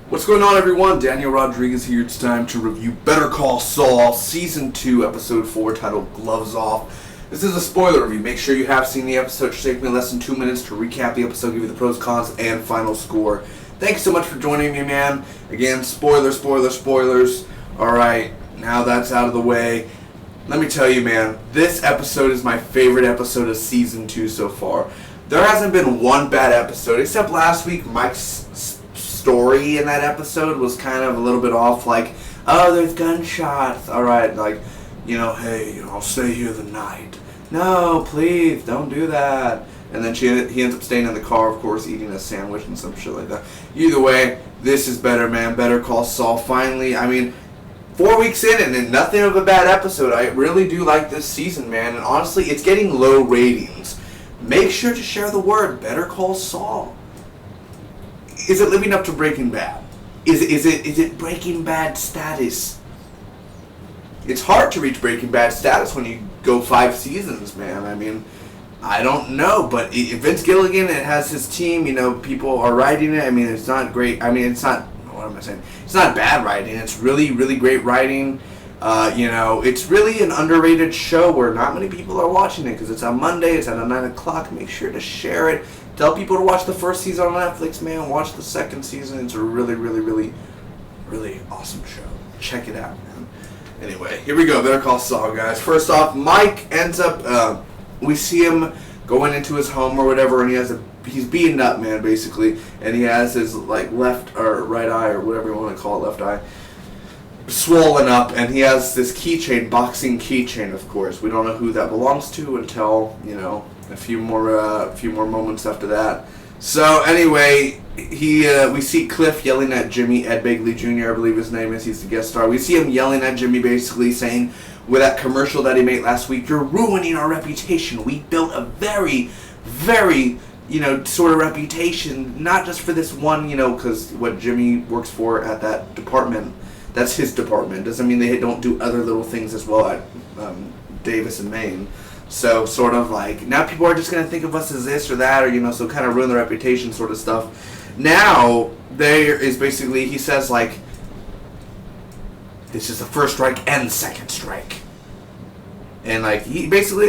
What's going on, everyone? Daniel Rodriguez here. It's time to review Better Call Saul, Season 2, Episode 4, titled Gloves Off. This is a spoiler review. Make sure you have seen the episode. It should take me less than 2 minutes to recap the episode, give you the pros, cons, and final score. Thanks so much for joining me, man. Again, spoilers. Alright, now that's out of the way. Let me tell you, man, this episode is my favorite episode of Season 2 so far. There hasn't been one bad episode, except last week, Mike's story in that episode was kind of a little bit off, like, oh, there's gunshots, alright, like, hey, I'll stay here the night. No, please, don't do that. And then he ends up staying in the car, of course, eating a sandwich and some shit like that. Either way, this is better, man. Better Call Saul. Finally, 4 weeks in and nothing of a bad episode. I really do like this season, man, and honestly, it's getting low ratings. Make sure to share the word, Better Call Saul. Is it living up to Breaking Bad? Is it Breaking Bad status? It's hard to reach Breaking Bad status when you go 5 seasons, man. I don't know, but Vince Gilligan, it has his team, people are writing it. It's not great. It's not, what am I saying? It's not bad writing. It's really, really great writing. It's really an underrated show where not many people are watching it because it's on Monday, it's at 9 o'clock. Make sure to share it. Tell people to watch the first season on Netflix, man. Watch the second season. It's a really, really, really, really awesome show. Check it out, man. Anyway, here we go. Better Call Saul, guys. First off, Mike ends up, we see him going into his home or whatever, and he's beaten up, man, basically. And he has his, left or right eye or whatever you want to call it, left eye, swollen up, and he has this keychain, boxing keychain, of course. We don't know who that belongs to until, a few more moments after that. So anyway, we see Cliff yelling at Jimmy, Ed Begley Jr., I believe his name is. He's the guest star. We see him yelling at Jimmy, basically saying, with that commercial that he made last week, you're ruining our reputation. We built a very, very, sort of reputation, not just for this one, because what Jimmy works for at that department, that's his department. Doesn't mean they don't do other little things as well at Davis and Maine. So sort of now people are just going to think of us as this or that, or, so kind of ruin the reputation sort of stuff. Now, there is basically, he says, this is the first strike and second strike. And, he basically,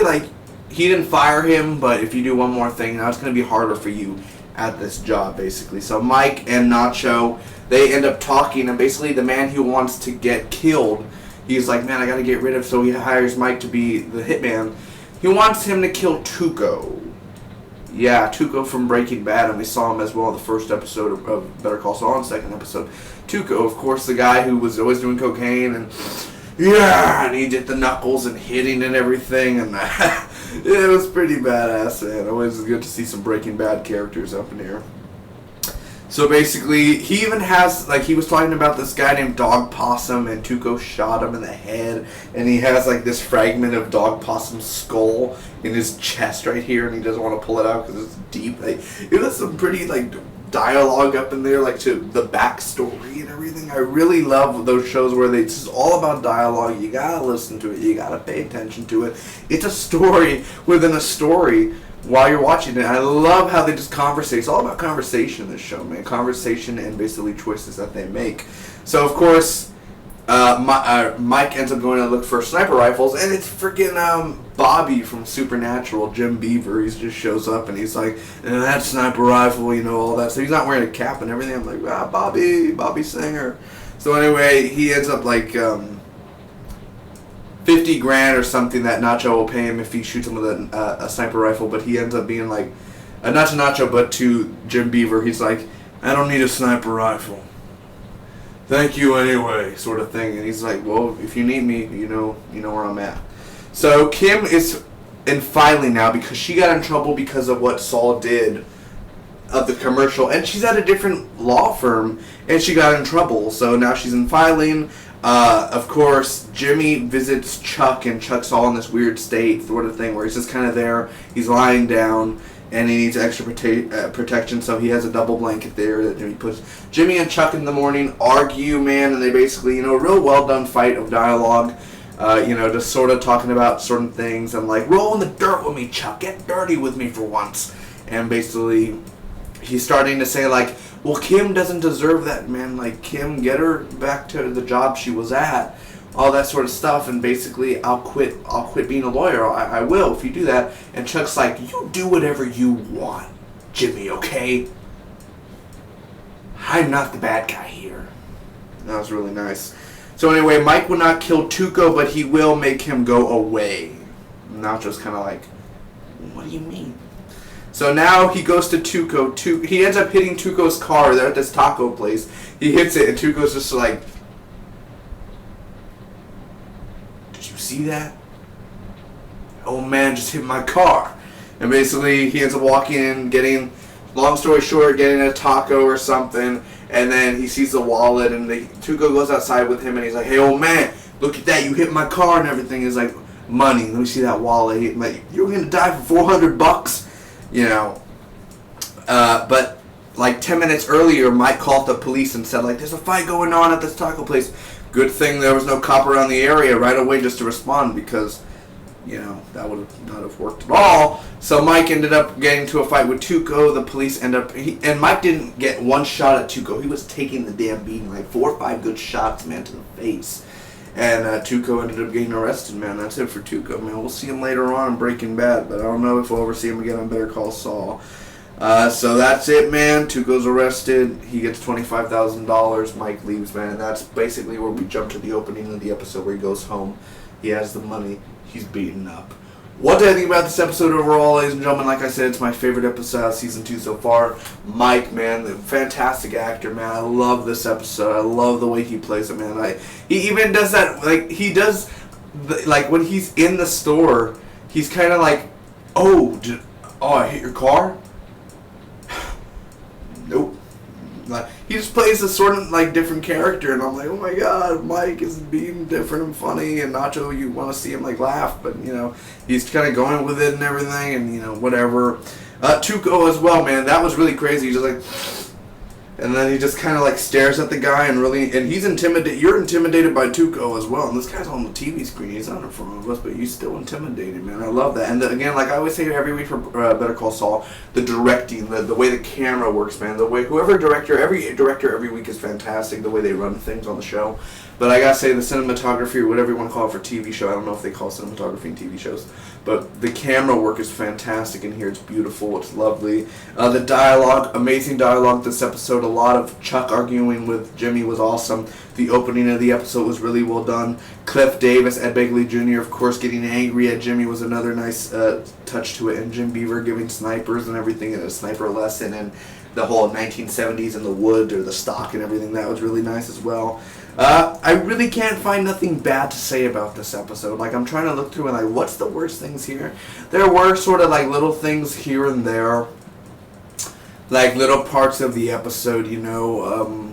he didn't fire him, but if you do one more thing, now it's going to be harder for you at this job, basically. So Mike and Nacho, they end up talking, and basically the man who wants to get killed, he's like, man, I got to get rid of, so he hires Mike to be the hitman. He wants him to kill Tuco. Yeah, Tuco from Breaking Bad, and we saw him as well in the first episode of Better Call Saul, and second episode. Tuco, of course, the guy who was always doing cocaine, and he did the knuckles and hitting and everything, and it was pretty badass, man. Always good to see some Breaking Bad characters up in here. So basically, he even has, he was talking about this guy named Dog Possum, and Tuco shot him in the head, and he has, this fragment of Dog Possum's skull in his chest right here, and he doesn't want to pull it out because it's deep. It was some pretty, dialogue up in there, to the backstory and everything. I really love those shows where it's just all about dialogue. You gotta listen to it. You gotta pay attention to it. It's a story within a story while you're watching it. I love how they just conversate. It's all about conversation in this show, man. Conversation and basically choices that they make. So, of course, Mike ends up going to look for sniper rifles, and it's freaking Bobby from Supernatural, Jim Beaver. He just shows up, and he's like, that sniper rifle, all that. So he's not wearing a cap and everything. I'm like, Bobby Singer. So anyway, he ends up 50 grand or something that Nacho will pay him if he shoots him with a sniper rifle, but he ends up being not to Nacho, but to Jim Beaver, he's like, I don't need a sniper rifle. Thank you anyway, sort of thing. And he's like, well, if you need me, you know where I'm at. So Kim is in filing now because she got in trouble because of what Saul did of the commercial, and she's at a different law firm, and she got in trouble, so now she's in filing. Of course, Jimmy visits Chuck, and Chuck's all in this weird state sort of thing where he's just kind of there. He's lying down, and he needs extra protection, so he has a double blanket there that he puts. Jimmy and Chuck in the morning argue, man, and they basically, a real well done fight of dialogue. Just sort of talking about certain things. I'm like, roll in the dirt with me, Chuck. Get dirty with me for once. And basically, he's starting to say, like, well, Kim doesn't deserve that, man. Like, Kim, get her back to the job she was at. All that sort of stuff. And basically, I'll quit being a lawyer. I will if you do that. And Chuck's like, you do whatever you want, Jimmy, okay? I'm not the bad guy here. That was really nice. So anyway, Mike will not kill Tuco, but he will make him go away. Nacho's kind of like, what do you mean? So now he goes to Tuco. He ends up hitting Tuco's car. They're at this taco place. He hits it, and Tuco's just like, did you see that? Old man just hit my car. And basically, he ends up walking in, getting, long story short, getting a taco or something. And then he sees the wallet, and Tuco goes outside with him, and he's like, hey, old man, look at that. You hit my car and everything. He's like, money. Let me see that wallet. He's like, you're going to die for $400? But like 10 minutes earlier, Mike called the police and said, like, there's a fight going on at this taco place. Good thing there was no cop around the area right away just to respond, because that would not have worked at all. So Mike ended up getting into a fight with Tuco. The police and Mike didn't get one shot at Tuco. He was taking the damn beating, like 4 or 5 good shots, man, to the face. And Tuco ended up getting arrested, man. That's it for Tuco, man. We'll see him later on in Breaking Bad, but I don't know if we'll ever see him again on Better Call Saul. So that's it, man. Tuco's arrested. He gets $25,000. Mike leaves, man. And that's basically where we jump to the opening of the episode where he goes home. He has the money. He's beaten up. What do I think about this episode overall, ladies and gentlemen? Like I said, it's my favorite episode of Season 2 so far. Mike, man, the fantastic actor, man. I love this episode. I love the way he plays it, man. He even does that, like, he does, like, when he's in the store, he's kind of like, I hit your car? Nope. Like, he just plays a sort of like different character, and I'm like, oh my god, Mike is being different and funny, and Nacho, you want to see him like laugh, but he's kind of going with it and everything, and whatever. Tuco as well, man, that was really crazy. He's just like, and then he just kind of like stares at the guy and he's intimidated. You're intimidated by Tuco as well, and this guy's on the TV screen. He's not in front of us, but he's still intimidated, man. I love that. And again, like I always say every week for Better Call Saul, the directing, the way the camera works, man. The way every director every week is fantastic. The way they run things on the show. But I gotta say, the cinematography, or whatever you want to call it for TV show, I don't know if they call cinematography in TV shows, but the camera work is fantastic in here. It's beautiful. It's lovely. The dialogue, amazing dialogue this episode. A lot of Chuck arguing with Jimmy was awesome. The opening of the episode was really well done. Cliff Davis, Ed Begley Jr., of course, getting angry at Jimmy was another nice touch to it. And Jim Beaver giving snipers and everything, and a sniper lesson, and the whole 1970s and the wood or the stock and everything. That was really nice as well. I really can't find nothing bad to say about this episode. Like, I'm trying to look through and like, what's the worst things here? There were sort of like little things here and there, like little parts of the episode,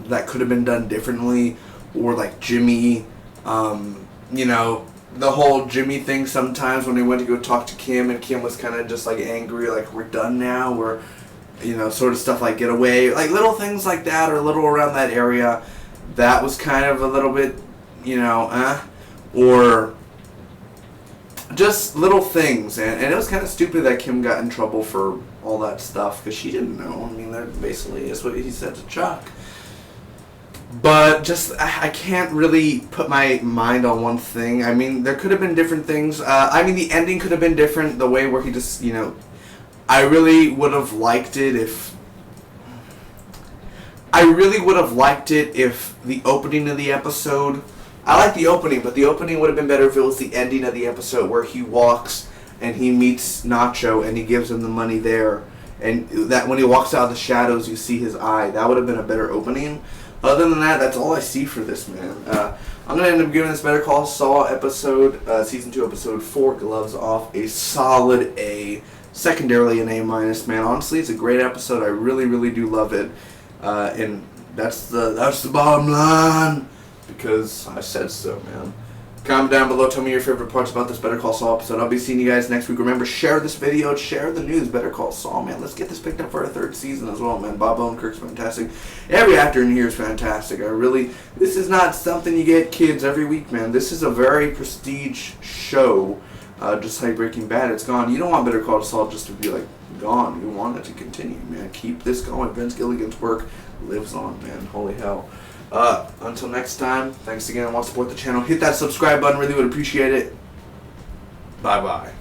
that could have been done differently, or like Jimmy, the whole Jimmy thing sometimes when they went to go talk to Kim, and Kim was kind of just like angry, like, we're done now, we're, sort of stuff like get away, like little things like that, or little around that area. That was kind of a little bit, or just little things. And it was kind of stupid that Kim got in trouble for all that stuff, because she didn't know. I mean, that basically is what he said to Chuck. But just, I can't really put my mind on one thing. I mean, there could have been different things. The ending could have been different, the way where he just, I really would have liked it if the opening of the episode, I like the opening, but the opening would have been better if it was the ending of the episode where he walks and he meets Nacho and he gives him the money there, and that when he walks out of the shadows you see his eye. That would have been a better opening. Other than that, that's all I see for this, man. I'm going to end up giving this Better Call Saul episode, Season 2, Episode 4, Gloves Off, a solid A. Secondarily an A-, man. Honestly, it's a great episode. I really, really do love it. And that's the bottom line. because I said so, man. Comment down below, tell me your favorite parts about this Better Call Saul episode. I'll be seeing you guys next week. Remember, share this video, share the news, Better Call Saul, man. Let's get this picked up for our 3rd season as well, man. Bob Odenkirk's fantastic. Every actor in here is fantastic. This is not something you get kids every week, man. This is a very prestige show, just like Breaking Bad. It's gone. You don't want Better Call Saul just to be, like, gone. You want it to continue, man. Keep this going. Vince Gilligan's work lives on, man. Holy hell. Until next time, thanks again. Want to support the channel, hit that subscribe button. Really would appreciate it. Bye-bye.